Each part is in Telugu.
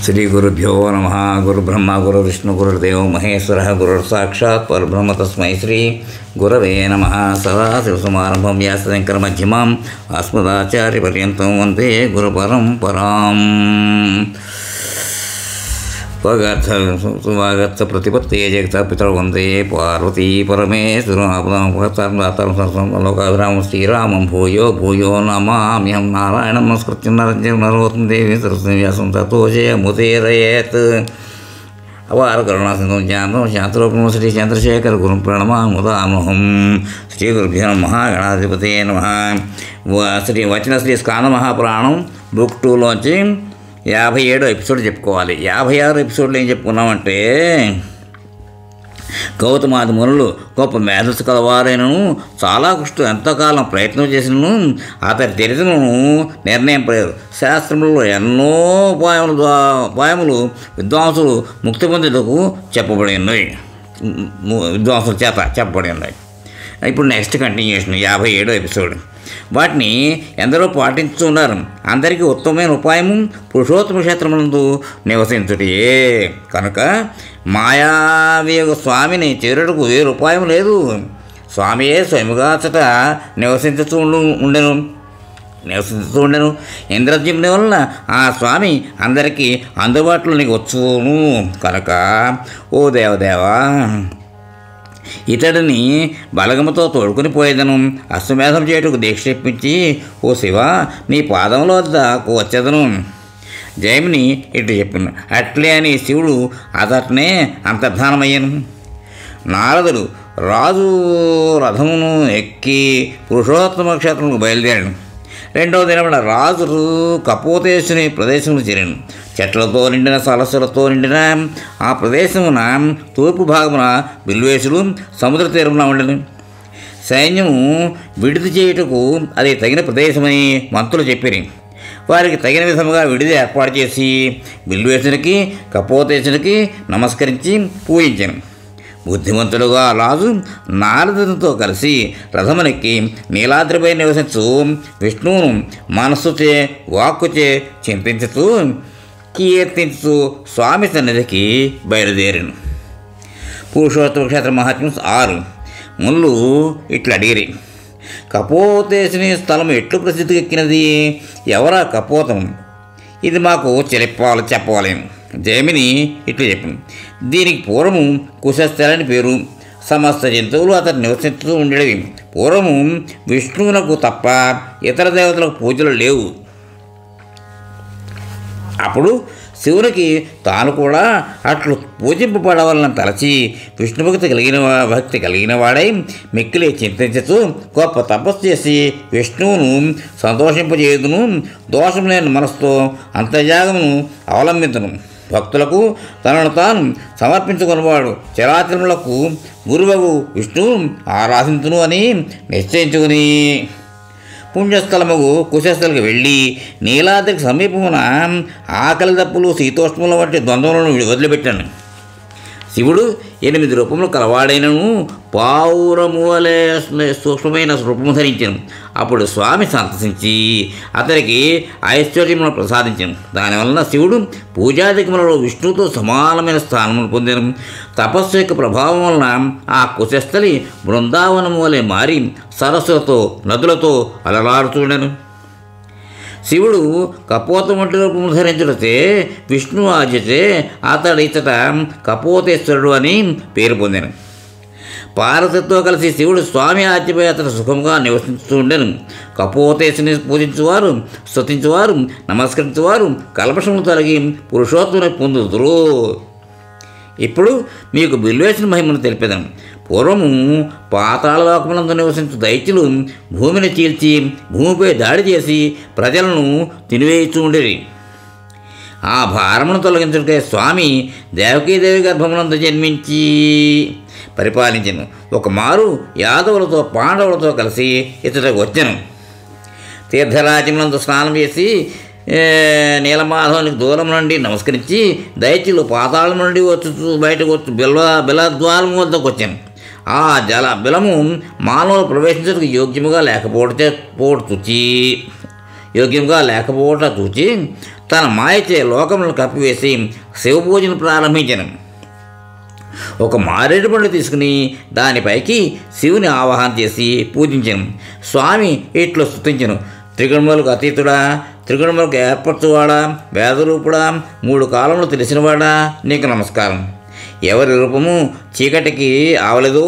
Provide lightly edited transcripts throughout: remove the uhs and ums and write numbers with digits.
శ్రీ గురుభ్యో నమ. గురుబ్రహ్మ గురువిష్ణు గురుర్దేవో మహేశ్వర గురుర్సాక్షాత్ పరబ్రహ్మ తస్మై శ్రీ గురవే నమ. సదాశివసమారంభం వ్యాసశంకరమధ్యమాం అస్మదాచార్యపర్యంతం వందే గురుపరంపరాం. స్వాగత ప్రతిపత్తే జగతపితరు వందే పార్వతీ పరమేశ్వరం శ్రీరామం భూయో భూయో నమామ్యహం. నారాయణం నమస్కృత్యం నరం నరోత్తం దేవి సరస్వతీ వ్యాసం తతో జయముదీరయేత్. అపార కరుణాసింధం జ్ఞానం శాంతరూపం శ్రీ చంద్రశేఖర గురుం ప్రణమాముదామహం. శ్రీ గురుభ్యో నమః. గణాధిపతే నమః. శ్రీ స్కాంద మహాపురాణం బుక్ 2లోంచి 57 ఎపిసోడ్ చెప్పుకోవాలి. 56 ఎపిసోడ్లు ఏం చెప్పుకున్నామంటే, గౌతమాది మునులు గొప్ప మేధస్సు కలవారైనను చాలా కృష్ణుడు ఎంతకాలం ప్రయత్నం చేసినను అతని చరిత్రను నిర్ణయింపలేరు. శాస్త్రంలో ఎన్నో ఉపాయములు విద్వాంసులు ముక్తి పొందేందుకు చెప్పబడి ఉన్నాయి, విద్వాంసుల చేత చెప్పబడి ఉన్నాయి. ఇప్పుడు నెక్స్ట్ కంటిన్యూషన్ 57 ఎపిసోడ్. వాటిని ఎందరో పాటించుతున్నారు. అందరికీ ఉత్తమమైన ఉపాయము పురుషోత్తమ క్షేత్రమునందు నివసించుటయే. కనుక మాయావియోగ స్వామిని చేరుటకు వేరు ఉపాయం లేదు. స్వామియే స్వయముగా అచ్చట నివసించుతూ ఉండెను. ఇంద్రజిమ్ని వలన ఆ స్వామి అందరికీ అందుబాటులోనికి వచ్చును. కనుక ఓ దేవదేవా, ఇతడిని బలగముతో తోడుకుని పోయేదను. అశ్వమేధం చేయుటకు దీక్ష ఇప్పించి, ఓ శివ, నీ పాదముల వద్దకు వచ్చేదను. జయముని ఇటు చెప్పిన అట్లే అని శివుడు అతట్నే అంతర్ధానమయ్యను. నారదుడు రాజు రథమును ఎక్కి పురుషోత్తమ క్షేత్రముకు బయలుదేరాడు. రెండవ దినమున రాజు కపోతేశుని ప్రదేశంలో చేరాను. చెట్లతో నిండిన సరస్సులతో నిండిన ఆ ప్రదేశమున తూర్పు భాగమున బిల్వేశులు సముద్ర తీరమున ఉండను. సైన్యము విడిది చేయుటకు అది తగిన ప్రదేశమని మంత్రులు చెప్పిరి. వారికి తగిన విధముగా విడిది ఏర్పాటు చేసి బిల్వేశునికి కపోతేశునికి నమస్కరించి పూజించాను. బుద్ధిమంతుడుగా రాజు నారదునితో కలిసి రథమునెక్కి నీలాద్రిపై నివసించు విష్ణువును మనస్సుచే వాక్కుచే చింతించుతూ కీర్తించు స్వామి సన్నిధికి బయలుదేరాను. పురుషోత్తమ క్షేత్ర మహాత్మ్యం 6. ముళ్ళు ఇట్లా అడిగిరి, కపోతేశుని స్థలం ఎట్లు ప్రసిద్ధికి ఎక్కినది? ఎవరా కపోతం? ఇది మాకు చెప్పవాలి. జయమిని ఇట్లు చెప్పింది, దీనికి పూర్వము కుశస్థలని పేరు. సమస్త జంతువులు అతను నివసిస్తూ ఉండేవి. పూర్వము విష్ణువునకు తప్ప ఇతర దేవతలకు పూజలు లేవు. అప్పుడు శివునికి తాను కూడా అట్లు పూజింపబడవాలని తలచి విష్ణుభక్తి కలిగిన వాడై మిక్కిలి చింతించుతూ గొప్ప తపస్సు చేసి విష్ణువును సంతోషింపజేయుదును. దోషం లేని మనసుతో అంతర్యాగమును అవలంబించును. భక్తులకు తనను తాను సమర్పించుకున్నవాడు చరాచరములకు గురువగు విష్ణువు ఆరాధించును అని నిశ్చయించుకుని పుణ్యస్థలముకు కుశస్థలకు వెళ్ళి నీలాద్రికి సమీపమున ఆకలి దప్పులు శీతోష్ణముల వంటి ద్వంద్వములను వదిలిపెట్టాను. శివుడు 8 రూపములు కలవాడైనను పావురము వలె సూక్ష్మమైన రూపము ధరించాను. అప్పుడు స్వామి సంతసించి అతనికి ఐశ్వర్యమును ప్రసాదించాను. దానివలన శివుడు పూజాధికములలో విష్ణువుతో సమానమైన స్థానమును పొందాను. తపస్సు యొక్క ప్రభావం వలన ఆ కుశస్థలి బృందావనము వలె మారి సరస్సులతో నదులతో అలలాడుతుండెను. శివుడు కపోతం వంటి రూపము ధరించుటచే విష్ణు ఆజ్ఞచే అతడు ఇచ్చట కపోతేశ్వరుడు అని పేరు పొందాను. పార్వతితో కలిసి శివుడు స్వామి ఆజ్ఞపై అతడు సుఖంగా నివసిస్తూ ఉండెను. కపోతేశుని పూజించువారు, స్తుతించువారు, నమస్కరించువారు కల్పషములు తొలగి పురుషోత్తముని పొందుదురు. ఇప్పుడు మీకు బిల్వేశుని మహిమను తెలిపేదాం. పూర్వము పాతాళలోకములందు నివసించు దైత్యులు భూమిని చీల్చి భూమిపై దాడి చేసి ప్రజలను తినివేయిస్తూ ఉండేది. ఆ భారమును తొలగించుటకై స్వామి దేవకీదేవి గర్భమునందు జన్మించి పరిపాలించను. ఒకమారు యాదవులతో పాండవులతో కలిసి ఇతడికి వచ్చాను. తీర్థరాజ్యమునందు స్నానం చేసి నీలమాధవునికి దూరం నుండి నమస్కరించి దైత్యులు పాతాళం నుండి బయటకు వచ్చి బిలద్వారం వద్దకు వచ్చాను. ఆ బిలము మానవులు ప్రవేశించడానికి యోగ్యముగా లేకపోవట చూచి తన మాయచే లోకములను కప్పివేసి శివపూజను ప్రారంభించను. ఒక మారేడు పండు తీసుకుని దానిపైకి శివుని ఆవాహన చేసి పూజించను. స్వామి ఇట్లు స్తుతించను: త్రిగుణములకు అతీతుడా, త్రిగుణములకు ఏర్పరచువాడా, వేదరూపుడా, 3 కాలంలో తెలిసినవాడా, నీకు నమస్కారం. ఎవరి రూపము చీకటికి ఆవలేదో,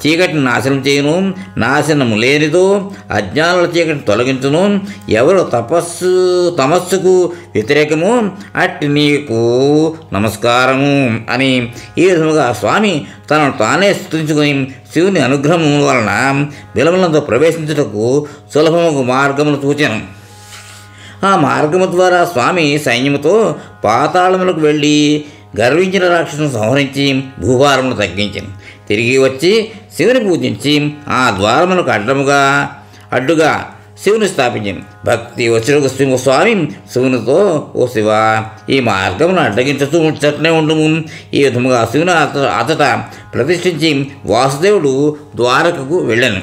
చీకటిని నాశనం చేయను, నాశనము లేనిదో, అజ్ఞానుల చీకటిని తొలగించును, ఎవరు తమస్సుకు వ్యతిరేకము, అట్టి నీకు నమస్కారము అని ఈ విధముగా స్వామి తనను తానే స్తుతించుకొని శివుని అనుగ్రహం వలన విలమలంతో ప్రవేశించుటకు సులభముకు మార్గమును సూచన. ఆ మార్గము ద్వారా స్వామి సైన్యముతో పాతాళములకు వెళ్ళి గర్వించిన రాక్షసును సంహరించి భూభారమును తగ్గించింది. తిరిగి వచ్చి శివుని పూజించి ఆ ద్వారములకు అడ్డుగా శివుని స్థాపించింది. భక్తి వచ్చిన స్వామి శివునితో: ఓ శివ, ఈ మార్గమును అడ్డగించుతూ ఉంచట్నే ఉండుము. ఈ విధముగా శివుని అతట ప్రతిష్ఠించి వాసుదేవుడు ద్వారకకు వెళ్ళాను.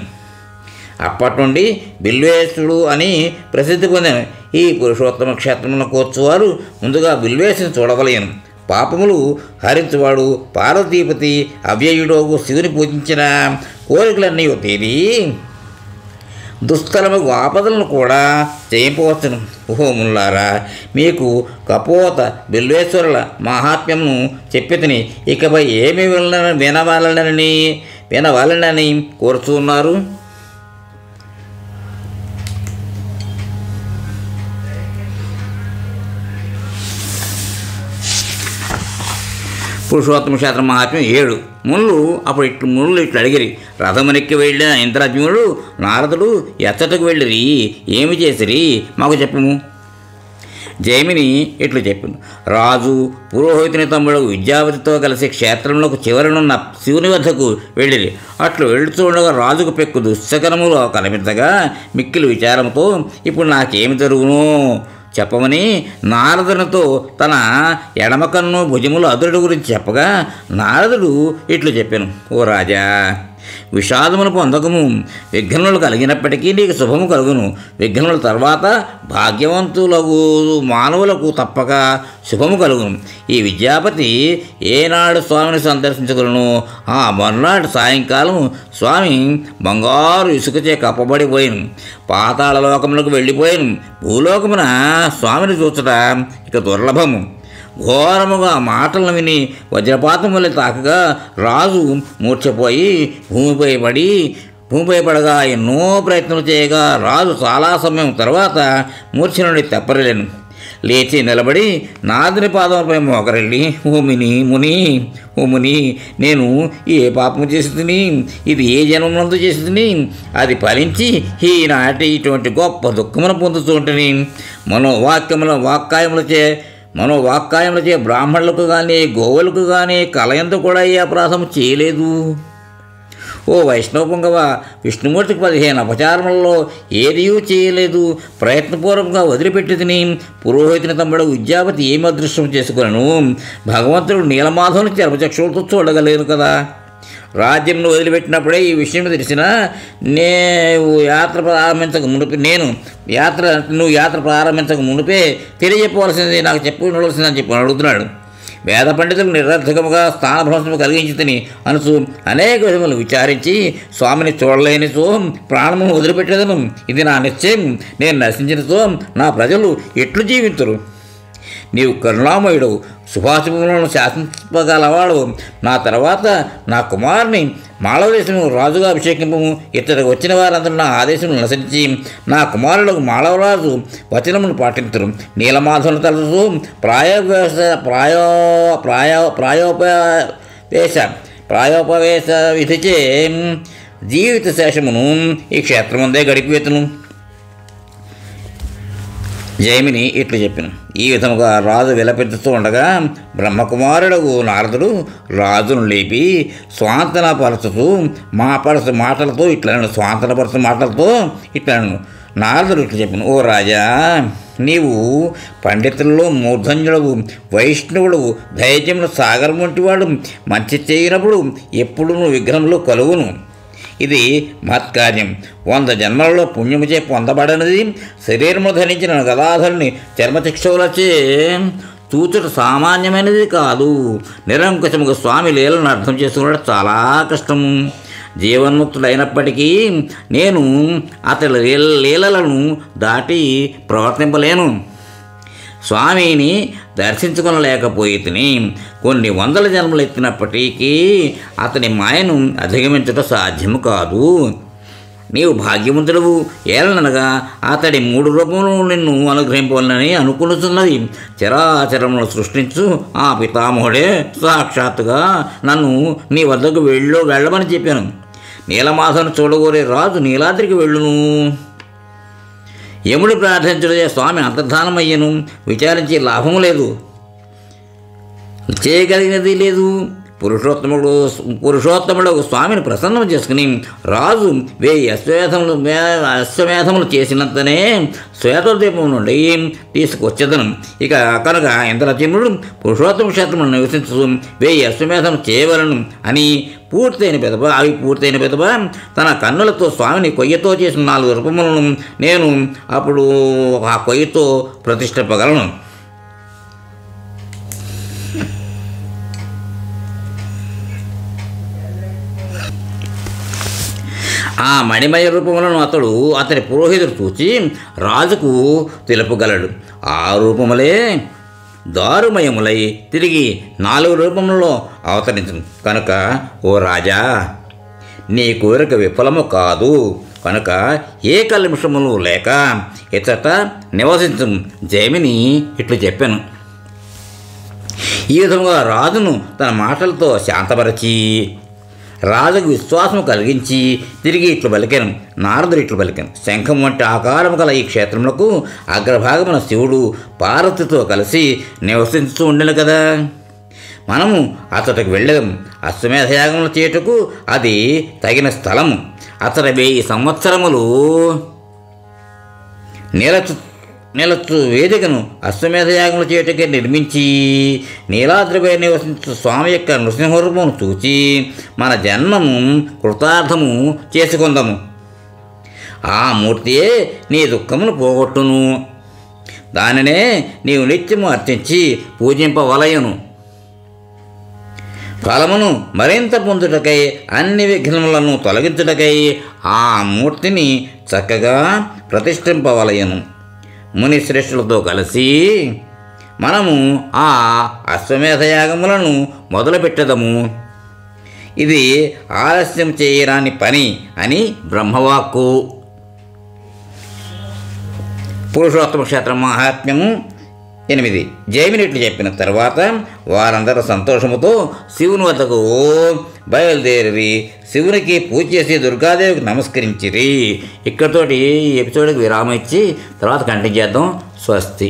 అప్పటి నుండి బిల్వేశుడు అని ప్రసిద్ధి పొందాను. ఈ పురుషోత్తమ క్షేత్రములకు వచ్చేవారు ముందుగా బిల్వేశుని చూడవలయను. పాపములు హరించువాడు పార్వతీపతి అవ్యయుడోగు శివుని పూజించిన కోరికలన్నీ తీరి దుస్తరముకు ఆపదలను కూడా చేయింపవచ్చును. ఓములారా, మీకు కపోత బిల్వేశ్వరుల మహాత్మ్యమును చెప్పితిని. ఇకపై ఏమి వినవాలనని కోరుచున్నారు? పురుషోత్తమ క్షేత్ర మహాత్మ్యం 7. మునులు ఇట్లు అడిగిరి: రథమునెక్కి వెళ్ళిన ఇంద్రజ్ఞుడు నారదుడు ఎచ్చటకు వెళ్ళిరి, ఏమి చేసిరి, మాకు చెప్పుము. జైమిని ఇట్లు చెప్పిండు: రాజు పురోహితుని తమ్ముడు విద్యావతితో కలిసి క్షేత్రంలోకి చివరనున్న శివుని వద్దకు వెళ్ళిరి. అట్లు వెళుతుండగా రాజుకు పెక్కు దుశ్శకనములు కనిపించగా మిక్కిలి విచారంతో ఇప్పుడు నాకేమి జరుగునో చెప్పమని నారదునితో తన ఎడమకన్ను భుజములు అదురుడు గురించి చెప్పగా నారదుడు ఇట్లు చెప్పాను: ఓ రాజా, విషాదమును పొందకము. విఘ్నములు కలిగినప్పటికీ నీకు శుభము కలుగును. విఘ్నముల తర్వాత భాగ్యవంతులకు మానవులకు తప్పక శుభము కలుగును. ఈ విద్యాపతి ఏనాడు స్వామిని సందర్శించగలను? ఆ మర్నాడు సాయంకాలం స్వామి బంగారు ఇసుకచే కప్పబడిపోయాను. పాతాళ లోకములకు వెళ్ళిపోయాను. భూలోకమున స్వామిని చూచట ఇక దుర్లభము. ఘోరముగా మాటలను విని వజ్రపాతం వల్ల తాకగా రాజు మూర్ఛపోయి భూమిపై పడగా ఎన్నో ప్రయత్నాలు చేయగా రాజు చాలా సమయం తర్వాత మూర్ఛ నుండి తెప్పరలేను. లేచి నిలబడి నాదుని పాదములపై మోకరెళ్ళి: ఓ ముని, నేను ఏ పాపము చేసి తిని, ఇది ఏ జన్మనందు చేసి తిని, అది ఫలించి ఈనాటి ఇటువంటి గొప్ప దుఃఖమును పొందుతుంటని మనోవాక్కాయములచే బ్రాహ్మణులకు కానీ గోవులకు కానీ కలయంతో కూడా ఏ అపరాధము చేయలేదు. ఓ వైష్ణవ పుంగవ, విష్ణుమూర్తికి 15 అపచారములలో ఏదియూ చేయలేదు. ప్రయత్నపూర్వకంగా వదిలిపెట్టి తిని పురోహితుని తమ్ముడు విద్యాపతి ఏమి అదృష్టం చేసుకున్నాను? భగవంతుడు నీలమాధవుని చర్మచక్షులతో చూడగలేను కదా. రాజ్యంను వదిలిపెట్టినప్పుడే ఈ విషయం తెలిసిన నువ్వు యాత్ర ప్రారంభించక మునిపే తెలియజెప్పవలసింది నాకు ఉండవలసిందని చెప్పి అడుగుతున్నాడు. వేద పండితులు నిరర్థకముగా స్థానభ్రంశము కలిగించుతని అనుచు అనేక విధములు విచారించి స్వామిని చూడలేనితో ప్రాణమును వదిలిపెట్టేదను. ఇది నా నిశ్చయం. నేను నశించినతో నా ప్రజలు ఎట్లు జీవింతురు? నీవు కరుణామయుడు, శుభాశుభములను శాసించగలవాడు. నా తర్వాత నా కుమారుని మాళవదేశము రాజుగా అభిషేకింపము. ఇతడికి వచ్చిన వారందరూ నా ఆదేశమును అనుసరించి నా కుమారులకు మాళవరాజు వచనమును పాటించరు. నీలమాధవుని తలతో ప్రాయోపవేశ విధిచే జీవిత శేషమును ఈ క్షేత్రముందే గడిపివేతును. జైమిని ఇట్లు చెప్పాను: ఈ విధముగా రాజు విలపించుతూ ఉండగా బ్రహ్మకుమారుడు నారదుడు రాజును లేపి స్వాంతనపరచుతూ మాటలతో ఇట్లను నారదుడు ఇట్లు చెప్పాను: ఓ రాజా, నీవు పండితులలో మూర్ధన్యుడవు, వైష్ణవుడు, ధైర్యమును సాగరం వంటివాడు. మంచి చేయనప్పుడు ఎప్పుడు విఘ్నములు కలుగును. ఇది మహత్కార్యం. 100 జన్మలలో పుణ్యముచే పొందబడనిది శరీరము ధరించిన గదాధరుని చర్మచిక్షువులచే చూచుట సామాన్యమైనది కాదు. నిరంకుశముగా స్వామి లీలను అర్థం చేసుకోవడం చాలా కష్టము. జీవన్ముక్తుడైనప్పటికీ నేను అతడి లీలలను దాటి ప్రవర్తింపలేను. స్వామిని దర్శించుకొనలేకపోయితిని. కొన్ని 100 జన్మలు ఎత్తినప్పటికీ అతని మాయను అధిగమించడం సాధ్యము కాదు. నీవు భాగ్యవంతుడవు. ఏలనగా అతడి 3 రూపములు నిన్ను అనుగ్రహింపవాలని అనుకున్నది. చరాచరములను సృష్టించు ఆ పితామహుడే సాక్షాత్తుగా నన్ను నీ వద్దకు వెళ్ళమని చెప్పాను. నీలమాధను చూడగోరే రాజు నీలాద్రికి వెళ్ళును. యముడు ప్రార్థించుడే స్వామి అంతర్ధానమయ్యను. విచారించి లాభము లేదు, చేయగలిగినది లేదు. పురుషోత్తముడు స్వామిని ప్రసన్నం చేసుకుని రాజు 1000 అశ్వమేధములు చేసినంతనే శ్వేతద్వీపం నుండి తీసుకొచ్చేదను. ఇక కనుక ఇంద్రజిమ్నుడు పురుషోత్తమ క్షేత్రమును నివసించు 1000 అశ్వమేధములు చేయవలను అని పూర్తయిన పిదప తన కన్నులతో స్వామిని కొయ్యతో చేసిన 4 రూపములను నేను అప్పుడు ఆ కొయ్యతో ప్రతిష్ఠింపగలను. ఆ మణిమయ రూపములను అతని పురోహితుడు చూచి రాజుకు తెలుపగలడు. ఆ రూపములే దారుమయములై తిరిగి 4 రూపములలో అవతరించును. కనుక ఓ రాజా, నీ కోరిక విఫలము కాదు. కనుక ఏ కల్మషములు లేక ఇతట నివసించు జైమిని ఇట్లు చెప్పాను. ఈ విధంగా రాజును తన మాటలతో శాంతపరచి రాజుకు విశ్వాసము కలిగించి తిరిగి ఇట్లు పలికాను. నారదుడు ఇట్లు పలికాను. శంఖం వంటి ఆకారము గల ఈ క్షేత్రములకు అగ్రభాగమున శివుడు పార్వతితో కలిసి నివసించుతూ ఉండను కదా. మనము అతడికి వెళ్ళాము. అశ్వమేధయాగములు చేయుటకు అది తగిన స్థలము. అతడి 1000 సంవత్సరములు నిలచు వేదికను అశ్వమేధయాగములు చేయుటకే నిర్మించి నీలాద్రిపై నివసించు స్వామి యొక్క నృసింహరూపమును చూచి మన జన్మము కృతార్థము చేసుకుందాము. ఆ మూర్తియే నీ దుఃఖమును పోగొట్టును. దానినే నీవు నిత్యము అర్చించి పూజింపవలయను. ఫలమును మరింత పొందుటకై అన్ని విఘ్నములను తొలగించుటకై ఆ మూర్తిని చక్కగా ప్రతిష్ఠింపవలయను. ముని శ్రేష్ఠులతో కలిసి మనము ఆ అశ్వమేధయాగములను మొదలుపెట్టదము. ఇది ఆలస్యం చేయరాని పని అని బ్రహ్మవాక్కు. పురుషోత్తమ క్షేత్ర మహాత్మ్యము 8. జైమినిట్లు చెప్పిన తర్వాత వారందరూ సంతోషముతో శివుని వద్దకు బయలుదేరి శివునికి పూజ చేసి దుర్గాదేవికి నమస్కరించిరి. ఇక్కడితోటి ఈ ఎపిసోడ్కి విరామం ఇచ్చి తర్వాత కంటిన్యూ చేద్దాం. స్వస్తి.